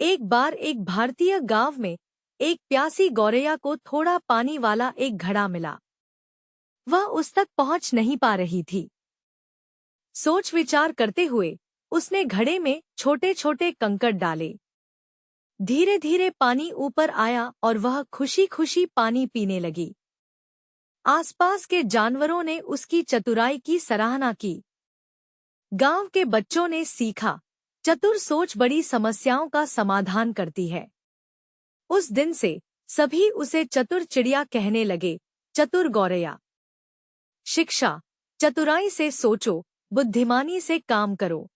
एक बार एक भारतीय गांव में एक प्यासी गौरैया को थोड़ा पानी वाला एक घड़ा मिला। वह उस तक पहुंच नहीं पा रही थी। सोच विचार करते हुए उसने घड़े में छोटे छोटे कंकड़ डाले। धीरे धीरे पानी ऊपर आया और वह खुशी खुशी पानी पीने लगी। आसपास के जानवरों ने उसकी चतुराई की सराहना की। गांव के बच्चों ने सीखा, चतुर सोच बड़ी समस्याओं का समाधान करती है। उस दिन से सभी उसे चतुर चिड़िया कहने लगे, चतुर गौरैया। शिक्षा, चतुराई से सोचो, बुद्धिमानी से काम करो।